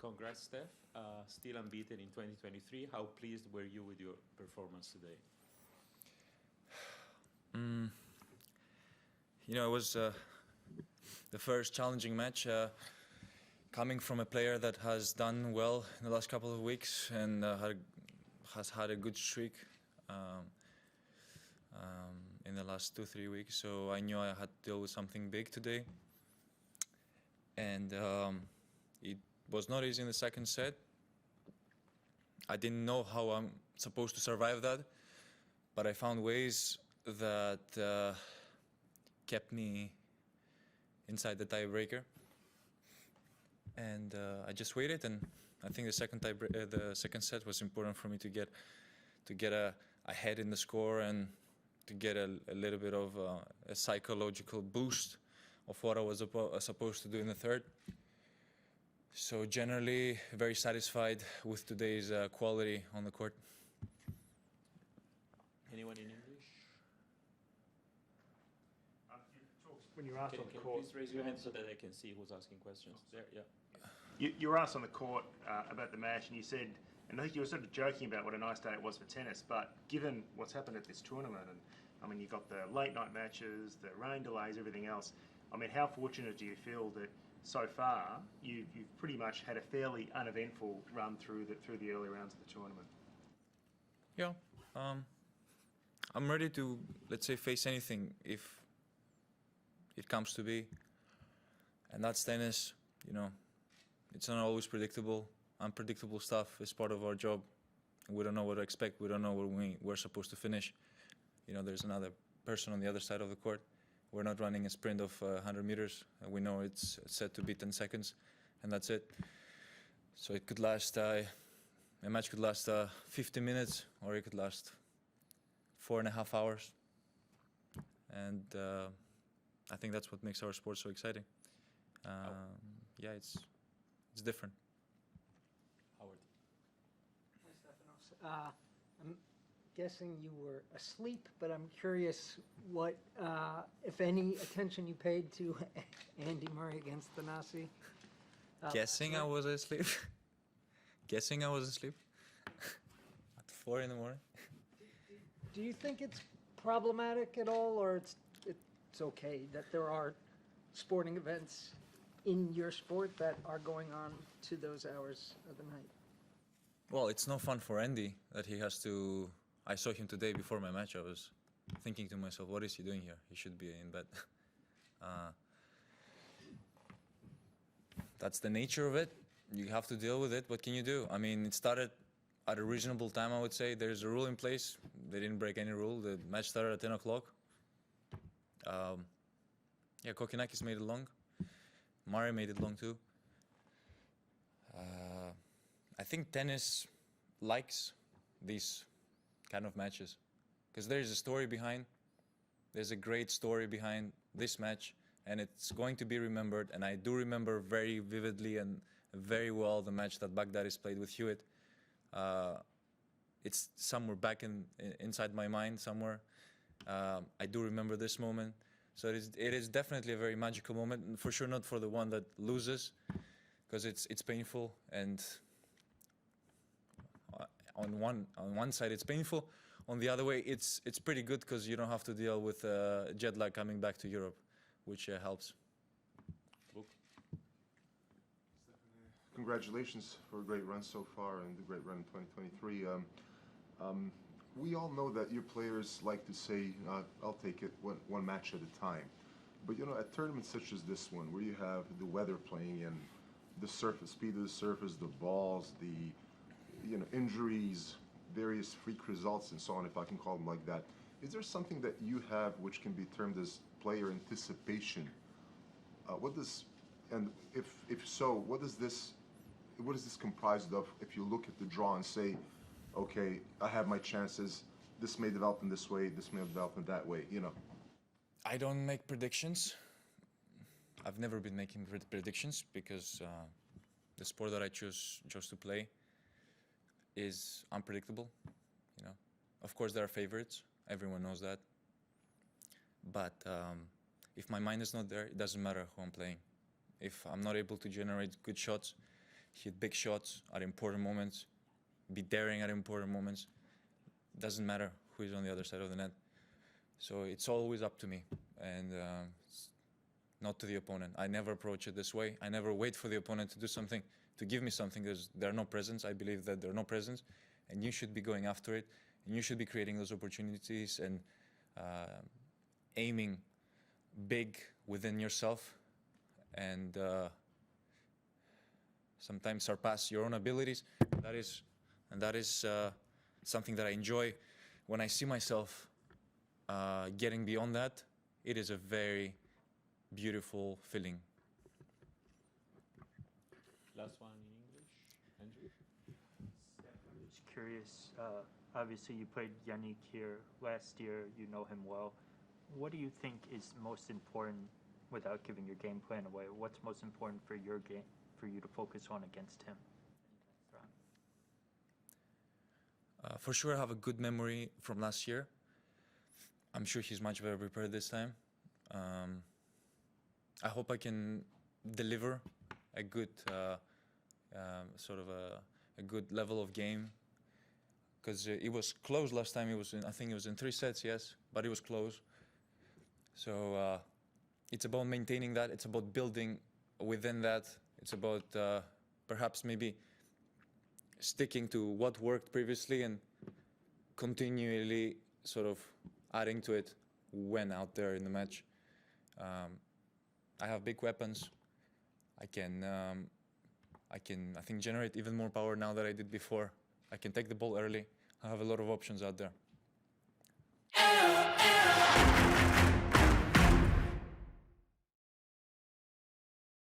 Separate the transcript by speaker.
Speaker 1: Congrats, Steph. Still unbeaten in 2023. How pleased were you with your performance today?
Speaker 2: It was the first challenging match. Coming from a player that has done well in the last couple of weeks and has had a good streak in the last 2-3 weeks, so I knew I had to deal with something big today. And it was not easy in the second set. I didn't know how I'm supposed to survive that, but I found ways that kept me inside the tiebreaker. And I just waited, and I think the second set was important for me to get ahead in the score and to get a little bit of a psychological boost of what I was supposed to do in the third. So generally, very satisfied with today's quality on the court.
Speaker 1: Anyone in English?
Speaker 3: When you're asked on the court,
Speaker 1: please raise your hand so that I can see who's asking questions. There, yeah.
Speaker 3: You were asked on the court about the match, and you said, and I think you were sort of joking about what a nice day it was for tennis, but given what's happened at this tournament, and I mean, you've got the late night matches, the rain delays, everything else. I mean, how fortunate do you feel that so far you've pretty much had a fairly uneventful run through the early rounds of the tournament?
Speaker 2: Yeah, I'm ready to, let's say, face anything if it comes to be, and that's tennis. It's not always predictable. Unpredictable stuff is part of our job. We don't know what to expect. We don't know where we're supposed to finish. There's another person on the other side of the court. We're not running a sprint of 100 meters. We know it's set to be 10 seconds, and that's it. So it could last, a match could last 50 minutes, or it could last 4.5 hours. And I think that's what makes our sport so exciting. Yeah, it's different.
Speaker 1: Howard.
Speaker 4: Hi, Stefanos. I'm guessing you were asleep, but I'm curious what, if any, attention you paid to Andy Murray against Thanasi.
Speaker 2: Guessing I was asleep. Guessing I was asleep. At 4 in the morning.
Speaker 4: Do you think it's problematic at all, or it's okay that there are sporting events in your sport that are going on to those hours of the night?
Speaker 2: Well, it's no fun for Andy that he has to. I saw him today before my match. I was thinking to myself, what is he doing here? He should be in bed. That's the nature of it. You have to deal with it. What can you do? I mean, it started at a reasonable time, I would say. There's a rule in place. They didn't break any rule. The match started at 10 o'clock. Yeah, Kokkinakis made it long. Murray made it long too. I think tennis likes these kind of matches because there is a story behind. There's a great story behind this match, and it's going to be remembered. And I do remember very vividly and very well the match that Baghdaris played with Hewitt. It's somewhere back inside my mind somewhere. I do remember this moment. So it is definitely a very magical moment, and for sure not for the one that loses, because it's painful. And on one side it's painful, on the other way it's pretty good because you don't have to deal with jet lag coming back to Europe, which helps.
Speaker 5: Congratulations for a great run so far and the great run in 2023. We all know that your players like to say, I'll take it one match at a time. But at tournaments such as this one, where you have the weather playing in, the surface, speed of the surface, the balls, the injuries, various freak results and so on, if I can call them like that, is there something that you have which can be termed as player anticipation? And if so, what is this comprised of if you look at the draw and say, okay, I have my chances, this may develop in this way, this may develop in that way,
Speaker 2: I don't make predictions. I've never been making predictions because the sport that I chose to play is unpredictable. Of course there are favorites, everyone knows that. But if my mind is not there, it doesn't matter who I'm playing. If I'm not able to generate good shots, hit big shots at important moments, be daring at important moments. Doesn't matter who is on the other side of the net. So it's always up to me, and not to the opponent. I never approach it this way. I never wait for the opponent to do something, to give me something. There are no presents. I believe that there are no presents, and you should be going after it, and you should be creating those opportunities and aiming big within yourself, and sometimes surpass your own abilities. That is something that I enjoy. When I see myself getting beyond that, it is a very beautiful feeling.
Speaker 1: Last one in English, Andrew.
Speaker 6: I'm just curious, obviously you played Yannick here last year, you know him well. What do you think is most important, without giving your game plan away, what's most important for your game, for you to focus on against him?
Speaker 2: For sure, I have a good memory from last year. I'm sure he's much better prepared this time. I hope I can deliver a good sort of a good level of game, because it was close last time. I think it was in 3 sets, yes, but it was close. So it's about maintaining that. It's about building within that. It's about perhaps maybe sticking to what worked previously and continually sort of adding to it when out there in the match. I have big weapons. I think, generate even more power now than I did before. I can take the ball early. I have a lot of options out there.